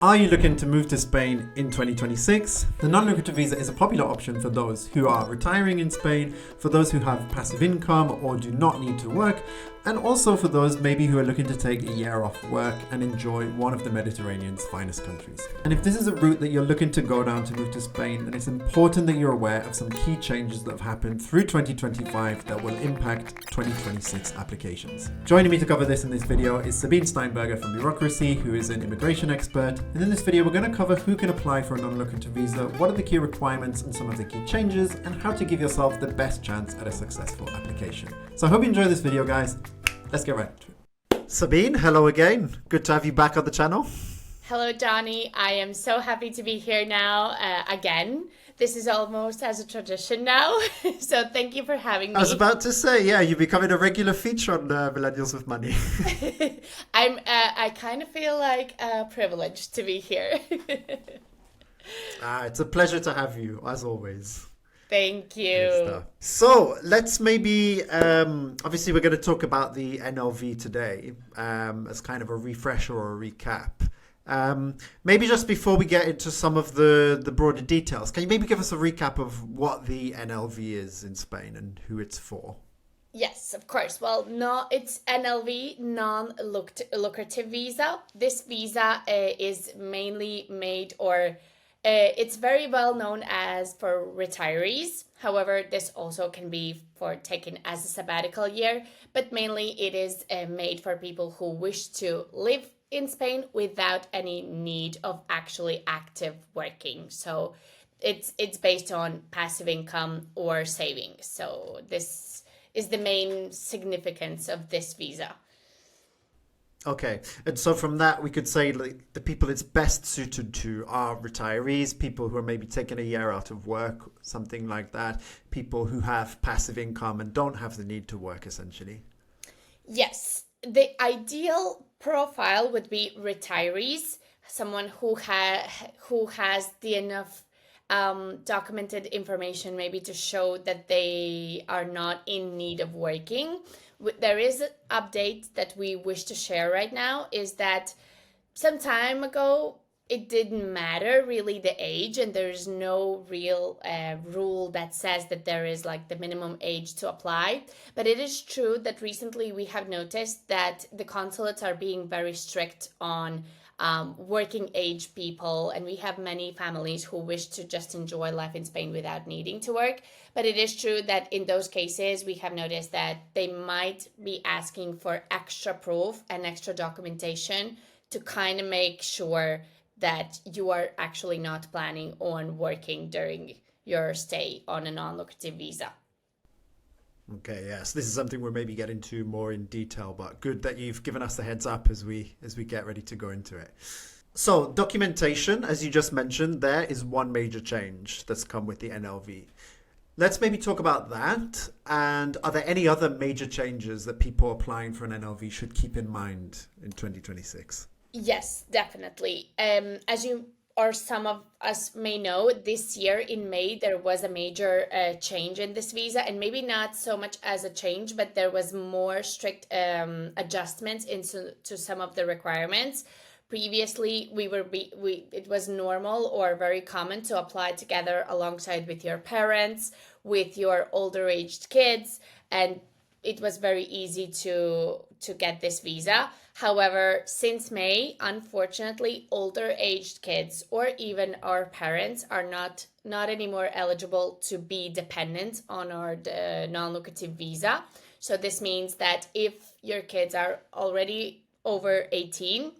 Are you looking to move to Spain in 2026? The non-lucrative visa is a popular option for those who are retiring in Spain, for those who have passive income or do not need to work, and also for those maybe who are looking to take a year off work and enjoy one of the Mediterranean's finest countries. And if this is a route that you're looking to go down to move to Spain, then it's important that you're aware of some key changes that have happened through 2025 that will impact 2026 applications. Joining me to cover this in this video is Sabine Steinberger from Bureaucracy, who is an immigration expert. And in this video, we're going to cover who can apply for a non-lucrative visa, what are the key requirements and some of the key changes, and how to give yourself the best chance at a successful application. So I hope you enjoy this video, guys. Let's get right into it. Sabine, hello again. Good to have you back on the channel. Hello, Jonny. I am so happy to be here now again. This is almost as a tradition now. So thank you for having me. I was about to say, yeah, you're becoming a regular feature on Millennials with Money. I kind of feel like privileged to be here. It's a pleasure to have you, as always. Thank you. So let's maybe, obviously we're going to talk about the NLV today as kind of a refresher or a recap. Maybe just before we get into some of the broader details, can you maybe give us a recap of what the NLV is in Spain and who it's for? Yes, of course. Well, no, it's NLV, non-lucrative visa. This visa is mainly made it's very well known as for retirees. However, this also can be for taken as a sabbatical year, but mainly it is made for people who wish to live in Spain without any need of actually active working. So it's based on passive income or savings. So this is the main significance of this visa. Okay, and so from that we could say like, the people it's best suited to are retirees, people who are maybe taking a year out of work, something like that, people who have passive income and don't have the need to work, essentially. Yes, the ideal profile would be retirees, someone who has the enough documented information maybe to show that they are not in need of working. There is an update that we wish to share right now, is that some time ago it didn't matter really the age, and there's no real rule that says that there is like the minimum age to apply. But it is true that recently we have noticed that the consulates are being very strict on working age people, and we have many families who wish to just enjoy life in Spain without needing to work. But it is true that in those cases we have noticed that they might be asking for extra proof and extra documentation to kind of make sure that you are actually not planning on working during your stay on a non-lucrative visa. Okay, yes, this is something we'll maybe get into more in detail, but good that you've given us the heads up as we get ready to go into it. So documentation, as you just mentioned, there is one major change that's come with the NLV. Let's maybe talk about that. And are there any other major changes that people applying for an NLV should keep in mind in 2026? Yes, definitely. As you or some of us may know, this year in May, there was a major change in this visa, and maybe not so much as a change, but there was more strict adjustments to some of the requirements. Previously, it was normal or very common to apply together alongside with your parents, with your older aged kids, and it was very easy to get this visa. However, since May, unfortunately, older aged kids or even our parents are not anymore eligible to be dependent on our non-lucrative visa. So this means that if your kids are already over 18,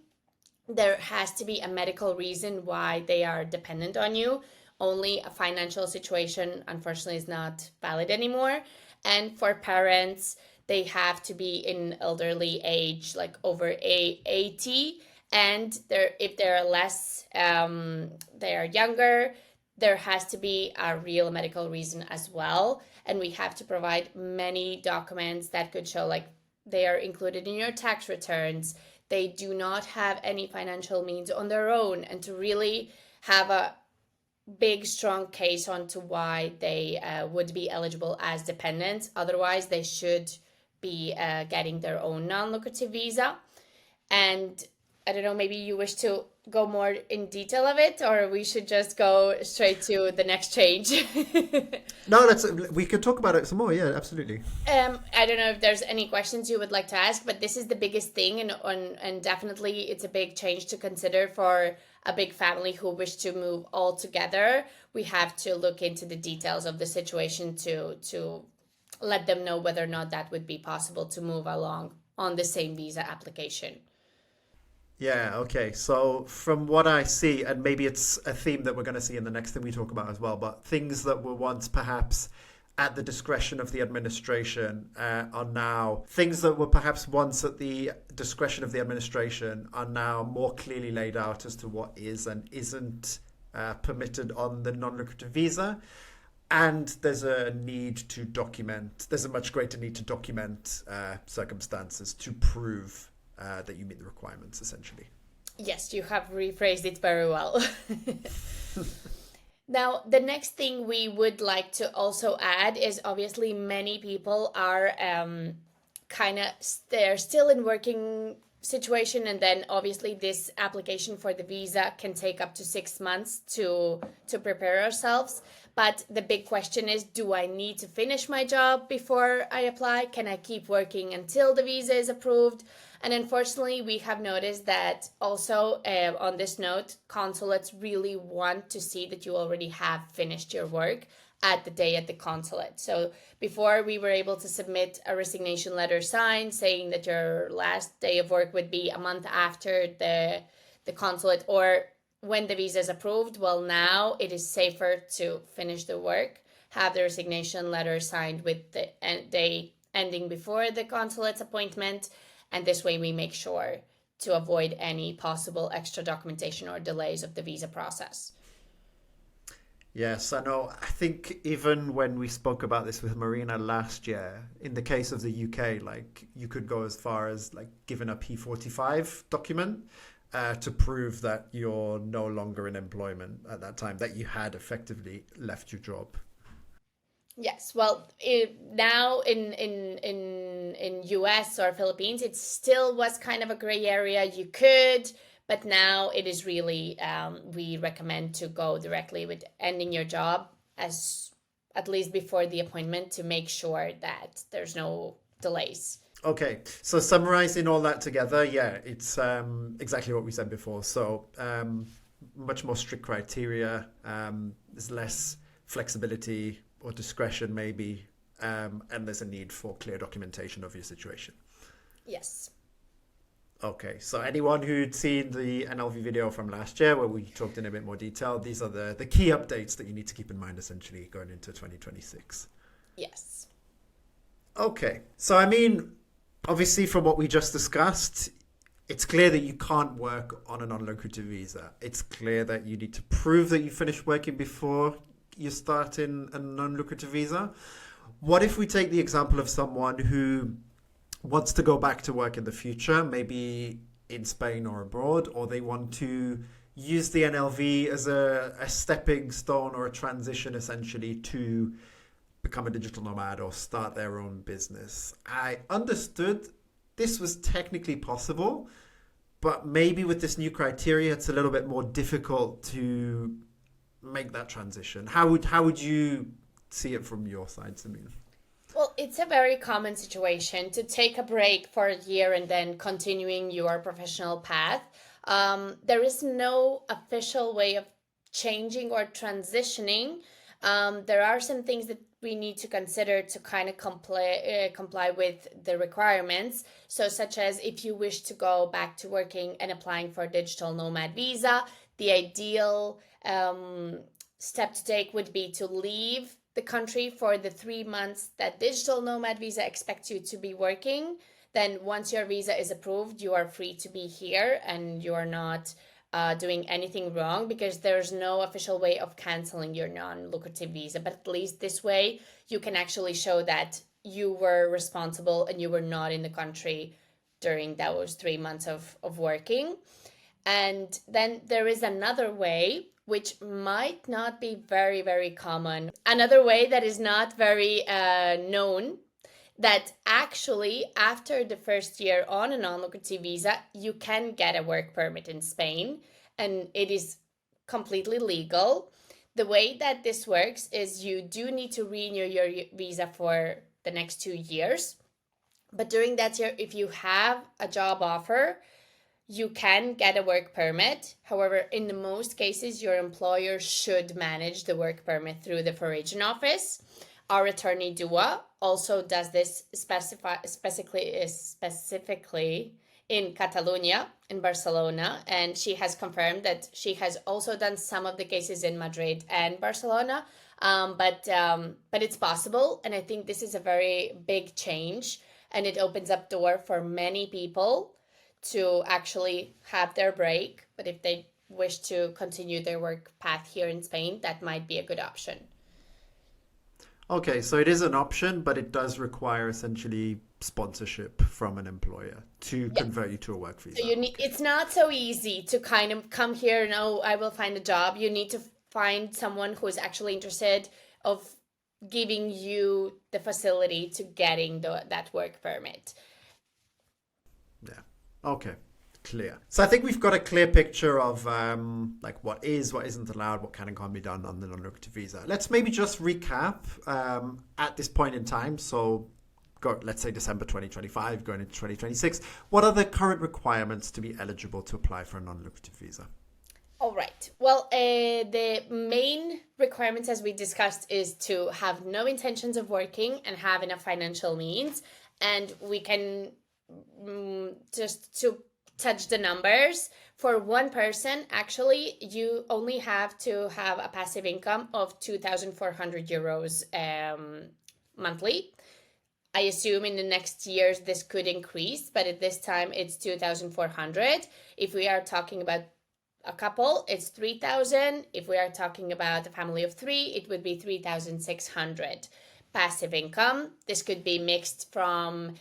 there has to be a medical reason why they are dependent on you. Only a financial situation, unfortunately, is not valid anymore. And for parents, they have to be in elderly age, like over 80, and if they're less, they are younger, there has to be a real medical reason as well. And we have to provide many documents that could show like they are included in your tax returns, they do not have any financial means on their own, and to really have a big strong case onto why they would be eligible as dependents. Otherwise, they should be getting their own non-lucrative visa. And I don't know, maybe you wish to go more in detail of it, or we should just go straight to the next change? No, we could talk about it some more. Yeah, absolutely. I don't know if there's any questions you would like to ask, but this is the biggest thing, and definitely it's a big change to consider for a big family who wish to move all together. We have to look into the details of the situation to let them know whether or not that would be possible to move along on the same visa application. Yeah, okay. So from what I see, and maybe it's a theme that we're going to see in the next thing we talk about as well, but things that were once perhaps at the discretion of the administration are now things that were perhaps once at the discretion of the administration are now more clearly laid out as to what is and isn't permitted on the non-lucrative visa. And there's a need to document, there's a much greater need to document circumstances to prove that you meet the requirements, essentially. Yes, you have rephrased it very well. Now, the next thing we would like to also add is obviously many people are kind of, they're still in working situation, and then obviously this application for the visa can take up to 6 months to prepare ourselves. But the big question is, do I need to finish my job before I apply? Can I keep working until the visa is approved? And unfortunately, we have noticed that also on this note, consulates really want to see that you already have finished your work at the day at the consulate. So before, we were able to submit a resignation letter signed saying that your last day of work would be a month after the consulate or when the visa is approved. Well, now it is safer to finish the work, have the resignation letter signed with the day ending before the consulate's appointment, and this way we make sure to avoid any possible extra documentation or delays of the visa process. Yes, I know. I think even when we spoke about this with Marina last year, in the case of the UK, like you could go as far as like giving a P45 document to prove that you're no longer in employment at that time, that you had effectively left your job. Yes, well, now in US or Philippines, it still was kind of a gray area. You could, but now it is really we recommend to go directly with ending your job as at least before the appointment to make sure that there's no delays. Okay, so summarizing all that together, yeah, it's exactly what we said before. So much more strict criteria, there's less flexibility or discretion maybe, and there's a need for clear documentation of your situation. Yes. Okay, so anyone who'd seen the NLV video from last year where we talked in a bit more detail, these are the key updates that you need to keep in mind essentially going into 2026. Yes. Okay, so I mean, obviously from what we just discussed, it's clear that you can't work on a non-lucrative visa. It's clear that you need to prove that you finished working before you start in a non-lucrative visa. What if we take the example of someone who wants to go back to work in the future, maybe in Spain or abroad, or they want to use the NLV as a stepping stone or a transition essentially to become a digital nomad or start their own business? I understood this was technically possible, but maybe with this new criteria, it's a little bit more difficult to make that transition. How would you see it from your side, Sabine? Well, it's a very common situation to take a break for a year and then continuing your professional path. There is no official way of changing or transitioning. There are some things that we need to consider to kind of comply with the requirements. So such as if you wish to go back to working and applying for a digital nomad visa, the ideal step to take would be to leave the country for the 3 months that digital nomad visa expects you to be working. Then once your visa is approved, you are free to be here and you're not doing anything wrong, because there's no official way of canceling your non-lucrative visa. But at least this way, you can actually show that you were responsible and you were not in the country during those 3 months of working. And then there is another way, which might not be very, very common. Another way that is not very known, that actually after the first year on a non-lucrative visa, you can get a work permit in Spain. and it is completely legal. The way that this works is you do need to renew your visa for the next 2 years. But during that year, if you have a job offer, you can get a work permit. However, in the most cases, your employer should manage the work permit through the foreign office. Our attorney Dua also does this specifically in Catalonia, in Barcelona, and she has confirmed that she has also done some of the cases in Madrid and Barcelona. But it's possible, and I think this is a very big change, and it opens up door for many people to actually have their break. But if they wish to continue their work path here in Spain, that might be a good option. Okay, so it is an option, but it does require essentially sponsorship from an employer to convert you to a work visa. So it's not so easy to kind of come here and, oh, I will find a job. You need to find someone who is actually interested of giving you the facility to getting that work permit. Yeah. Okay. Clear. So I think we've got a clear picture of like what isn't allowed, what can and can't be done on the non-lucrative visa. Let's maybe just recap at this point in time. So let's say December 2025, going into 2026. What are the current requirements to be eligible to apply for a non-lucrative visa? All right. Well, the main requirements, as we discussed, is to have no intentions of working and have enough financial means. And we can just to touch the numbers. For one person, actually, you only have to have a passive income of 2,400 euros monthly. I assume in the next years this could increase, but at this time it's 2,400. If we are talking about a couple, it's 3,000. If we are talking about a family of three, it would be 3,600 passive income. This could be mixed from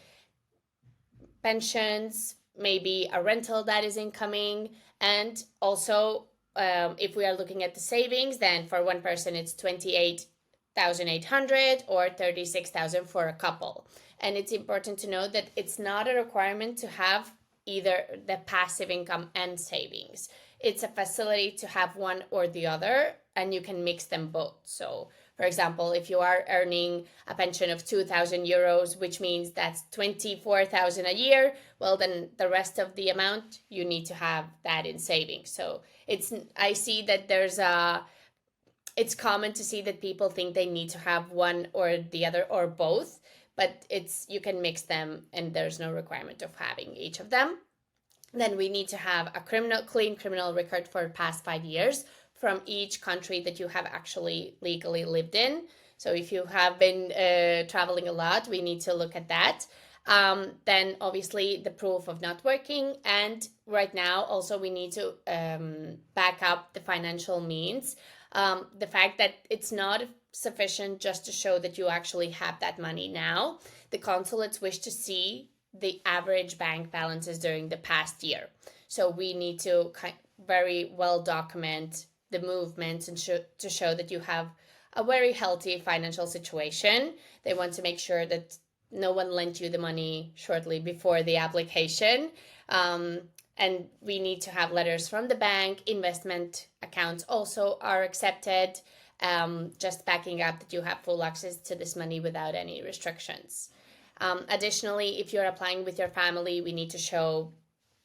pensions, maybe a rental that is incoming, and also if we are looking at the savings, then for one person it's 28,800 or 36,000 for a couple. And it's important to note that it's not a requirement to have either the passive income and savings. It's a facility to have one or the other, and you can mix them both. So for example, if you are earning a pension of 2,000 euros, which means that's 24,000 a year, well, then the rest of the amount, you need to have that in savings. So I see that it's common to see that people think they need to have one or the other or both, but you can mix them and there's no requirement of having each of them. Then we need to have a clean criminal record for the past 5 years from each country that you have actually legally lived in. So if you have been traveling a lot, we need to look at that. Then obviously the proof of not working. And right now also we need to back up the financial means. The fact that it's not sufficient just to show that you actually have that money now. The consulates wish to see the average bank balances during the past year. So we need to very well document the movements and to show that you have a very healthy financial situation. They want to make sure that no one lent you the money shortly before the application. And we need to have letters from the bank. Investment accounts also are accepted, just backing up that you have full access to this money without any restrictions. Additionally, if you're applying with your family, we need to show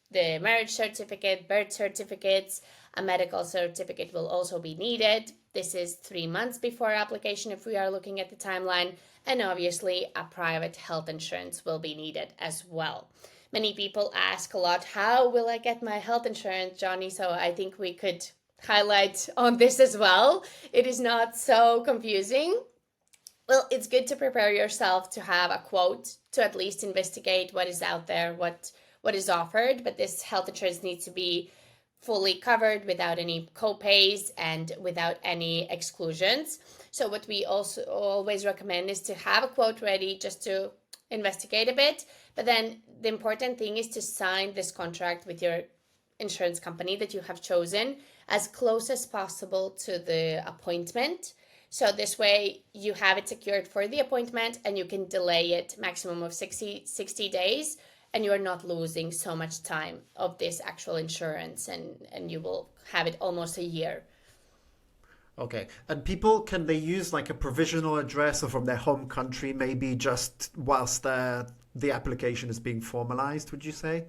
the marriage certificate, birth certificates. A medical certificate will also be needed. This is 3 months before application if we are looking at the timeline. And obviously, a private health insurance will be needed as well. Many people ask a lot, how will I get my health insurance, Jonny? So I think we could highlight on this as well. It is not so confusing. Well, it's good to prepare yourself to have a quote, to at least investigate what is out there, what is offered. But this health insurance needs to be fully covered without any co-pays and without any exclusions. So what we also always recommend is to have a quote ready just to investigate a bit. But then the important thing is to sign this contract with your insurance company that you have chosen as close as possible to the appointment. So this way you have it secured for the appointment and you can delay it maximum of 60 days. and you're not losing so much time of this actual insurance, and you will have it almost a year. Okay. And people, can they use like a provisional address or from their home country, maybe just whilst the application is being formalized, would you say?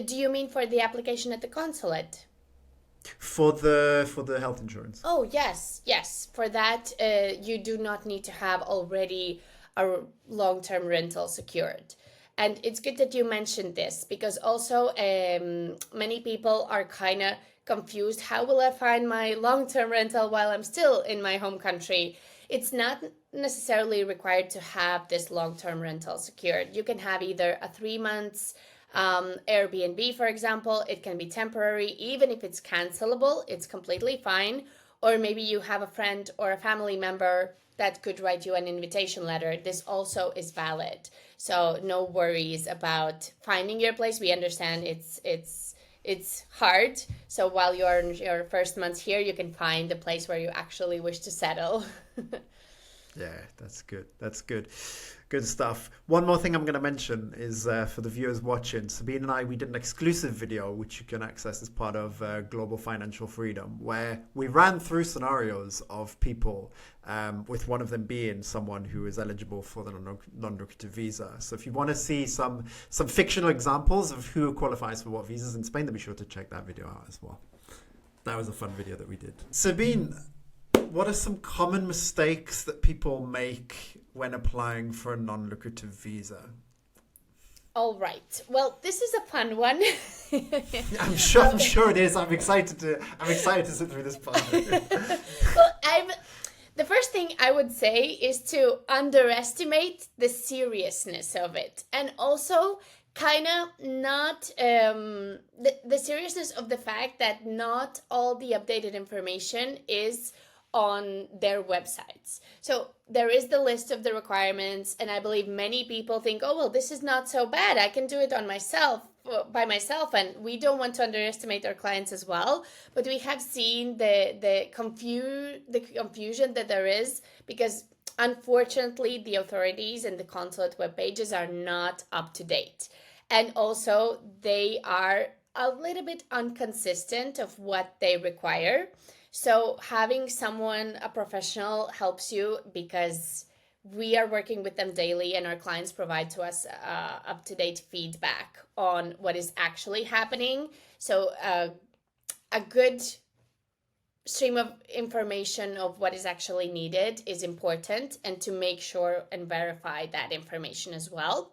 Do you mean for the application at the consulate? For the health insurance. Oh, yes, yes. For that, you do not need to have already a long-term rental secured. And it's good that you mentioned this, because also many people are kind of confused. How will I find my long-term rental while I'm still in my home country? It's not necessarily required to have this long-term rental secured. You can have either a 3 months Airbnb, for example. It can be temporary. Even if it's cancelable, it's completely fine. Or maybe you have a friend or a family member that could write you an invitation letter. This also is valid. So no worries about finding your place. We understand it's hard. So while you're in your first months here, you can find the place where you actually wish to settle. Yeah, that's good. That's good. Good stuff. One more thing I'm going to mention is for the viewers watching, Sabine and I, we did an exclusive video, which you can access as part of Global Financial Freedom, where we ran through scenarios of people, with one of them being someone who is eligible for the non-lucrative visa. So if you want to see some fictional examples of who qualifies for what visas in Spain, then be sure to check that video out as well. That was a fun video that we did. Sabine, what are some common mistakes that people make when applying for a non-lucrative visa? All right. Well, this is a fun one. I'm sure it is. I'm excited to sit through this part. Well, the first thing I would say is to underestimate the seriousness of it, and also kind of not the seriousness of the fact that not all the updated information is on their websites. So there is the list of the requirements, and I believe many people think, oh, well, this is not so bad. I can do it by myself, and we don't want to underestimate our clients as well. But we have seen the confusion that there is, because unfortunately the authorities and the consulate web pages are not up to date, and also they are a little bit inconsistent of what they require. So having someone, a professional, helps you, because we are working with them daily and our clients provide to us up-to-date feedback on what is actually happening. So a good stream of information of what is actually needed is important, and to make sure and verify that information as well.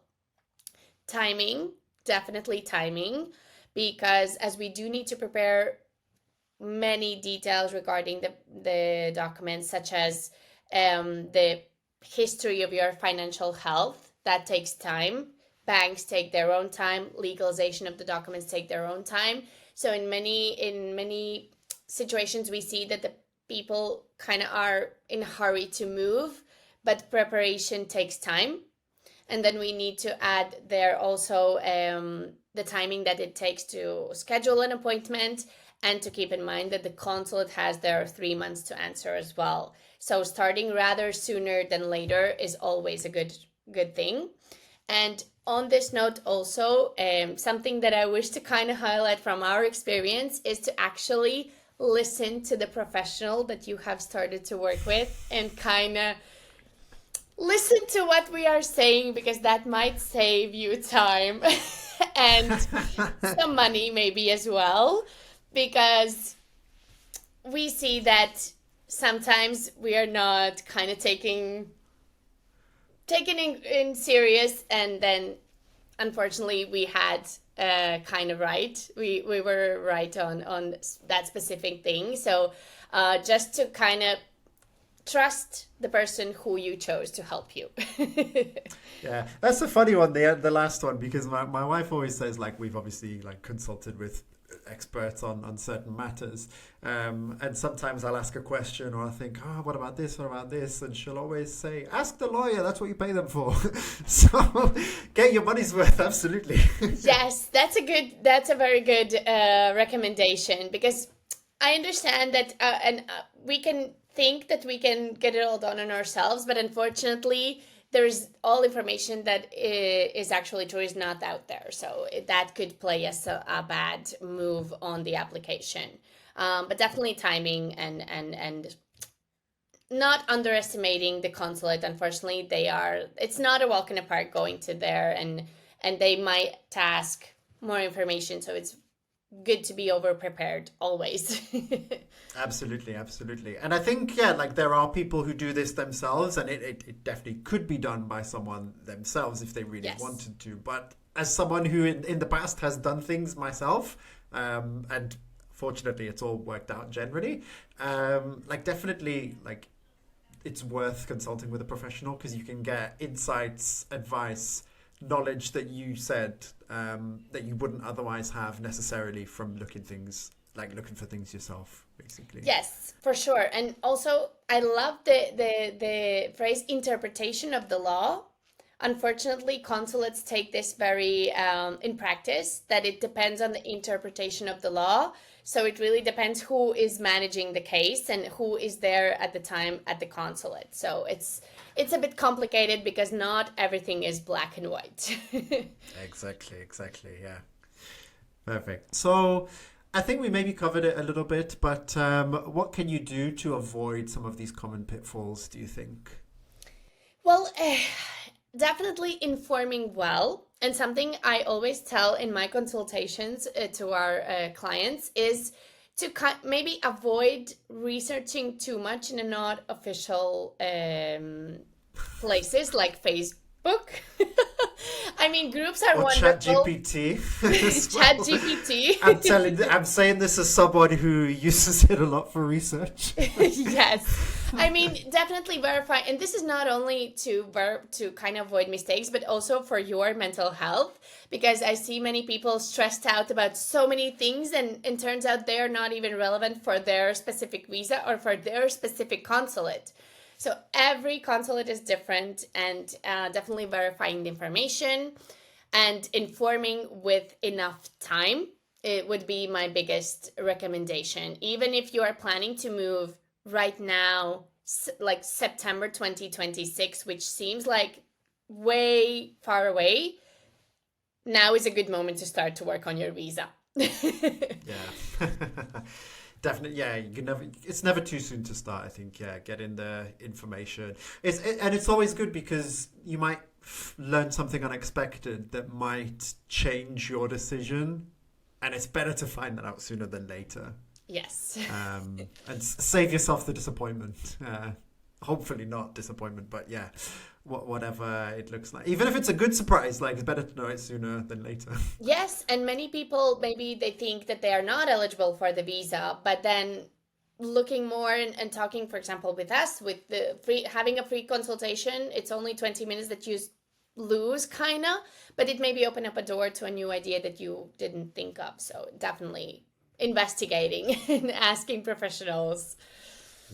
Timing, definitely timing, because as we do need to prepare many details regarding the documents, such as the history of your financial health, that takes time. Banks take their own time. Legalization of the documents take their own time. So in many situations, we see that the people kind of are in a hurry to move, but preparation takes time. And then we need to add there also the timing that it takes to schedule an appointment, and to keep in mind that the consulate has their 3 months to answer as well. So starting rather sooner than later is always a good thing. And on this note also, something that I wish to kind of highlight from our experience is to actually listen to the professional that you have started to work with, and kind of listen to what we are saying, because that might save you time and some money maybe as well. Because we see that sometimes we are not kind of taking in serious, and then unfortunately we had kind of right. We were right on that specific thing. So just to kind of trust the person who you chose to help you. Yeah, that's a funny one, the last one, because my wife always says, like, we've obviously like consulted with experts on certain matters, and sometimes I'll ask a question, or I'll think, what about this, and she'll always say, ask the lawyer, that's what you pay them for. So get your money's worth. Absolutely. Yes, that's a very good recommendation, because I understand that we can think that we can get it all done on ourselves, but unfortunately there's all information that is actually true is not out there. So that could play as a bad move on the application. But definitely timing and not underestimating the consulate. Unfortunately, it's not a walk in the park going to there, and they might ask more information. So it's good to be over prepared always. Absolutely, absolutely. And I think, yeah, like there are people who do this themselves, and it definitely could be done by someone themselves if they really wanted to. But as someone who in the past has done things myself, and fortunately it's all worked out generally, like definitely like it's worth consulting with a professional, because you can get insights, advice, knowledge that you said that you wouldn't otherwise have necessarily from looking for things yourself, basically. Yes, for sure. And also, I love the phrase interpretation of the law. Unfortunately, consulates take this very in practice, that it depends on the interpretation of the law. So it really depends who is managing the case and who is there at the time at the consulate. So it's a bit complicated because not everything is black and white. Exactly. Yeah. Perfect. So I think we maybe covered it a little bit, but what can you do to avoid some of these common pitfalls, do you think? Well, definitely informing well. And something I always tell in my consultations to our clients is to maybe avoid researching too much in a not official places like Facebook. I mean, groups are wonderful. ChatGPT. ChatGPT. I'm saying this as someone who uses it a lot for research. Yes. I mean, definitely verify. And this is not only to kind of avoid mistakes, but also for your mental health, because I see many people stressed out about so many things, and it turns out they're not even relevant for their specific visa or for their specific consulate. So every consulate is different, and definitely verifying the information and informing with enough time. It would be my biggest recommendation. Even if you are planning to move right now, like September 2026, which seems like way far away, now is a good moment to start to work on your visa. Yeah. Definitely, yeah. It's never too soon to start. I think, yeah, getting the information. And it's always good because you might learn something unexpected that might change your decision, and it's better to find that out sooner than later. Yes. And save yourself the disappointment. Hopefully not disappointment, but yeah, whatever it looks like. Even if it's a good surprise, like it's better to know it sooner than later. Yes, and many people, maybe they think that they are not eligible for the visa, but then looking more and talking, for example, with us, with having a free consultation, it's only 20 minutes that you lose, kind of, but it maybe open up a door to a new idea that you didn't think of. So definitely investigating and asking professionals.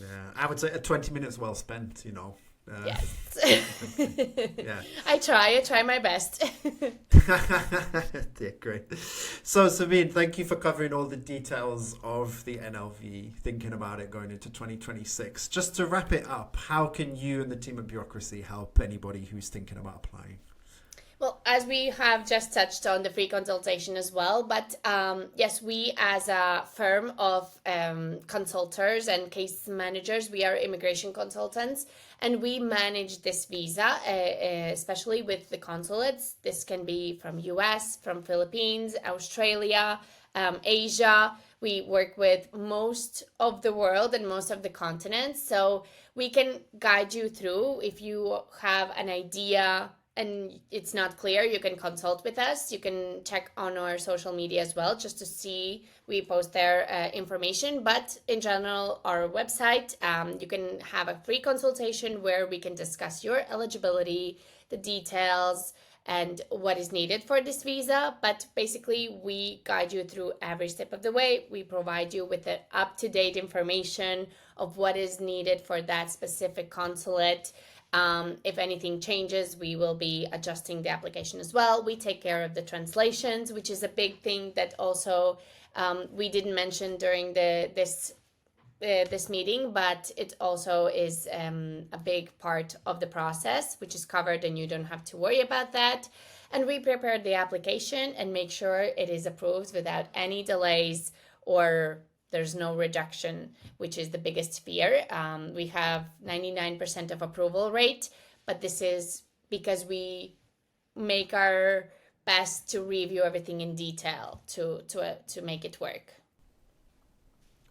Yeah, I would say 20 minutes well spent, Yes. Yeah. I try my best. Yeah, great. So Sabine, thank you for covering all the details of the NLV, thinking about it going into 2026. Just to wrap it up, how can you and the team at Bureaucracy help anybody who's thinking about applying? Well, as we have just touched on the free consultation as well, but yes, we as a firm of consultants and case managers, we are immigration consultants, and we manage this visa, especially with the consulates. This can be from US, from Philippines, Australia, Asia. We work with most of the world and most of the continents, so we can guide you through. If you have an idea and it's not clear, you can consult with us. You can check on our social media as well, just to see, we post their information. But in general, our website, you can have a free consultation where we can discuss your eligibility, the details, and what is needed for this visa. But basically, we guide you through every step of the way. We provide you with the up-to-date information of what is needed for that specific consulate. If anything changes, we will be adjusting the application as well. We take care of the translations, which is a big thing that also we didn't mention during this this meeting, but it also is a big part of the process, which is covered, and you don't have to worry about that. And we prepare the application and make sure it is approved without any delays, or there's no rejection, which is the biggest fear. We have 99% of approval rate, but this is because we make our best to review everything in detail to make it work.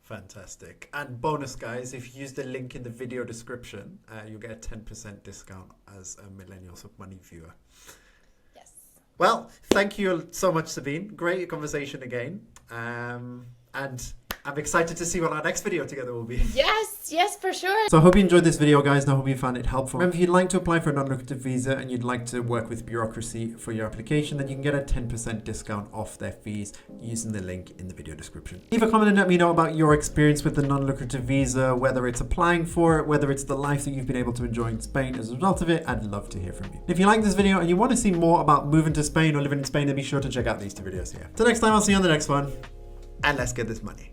Fantastic. And bonus, guys, if you use the link in the video description, you'll get a 10% discount as a Millennials of Money viewer. Yes. Well, thank you so much, Sabine. Great conversation again. And I'm excited to see what our next video together will be. Yes, for sure. So I hope you enjoyed this video, guys, and I hope you found it helpful. Remember, if you'd like to apply for a non-lucrative visa and you'd like to work with Bureaucracy for your application, then you can get a 10% discount off their fees using the link in the video description. Leave a comment and let me know about your experience with the non-lucrative visa, whether it's applying for it, whether it's the life that you've been able to enjoy in Spain as a result of it. I'd love to hear from you. If you like this video and you want to see more about moving to Spain or living in Spain, then be sure to check out these two videos here. Till next time, I'll see you on the next one, and let's get this money.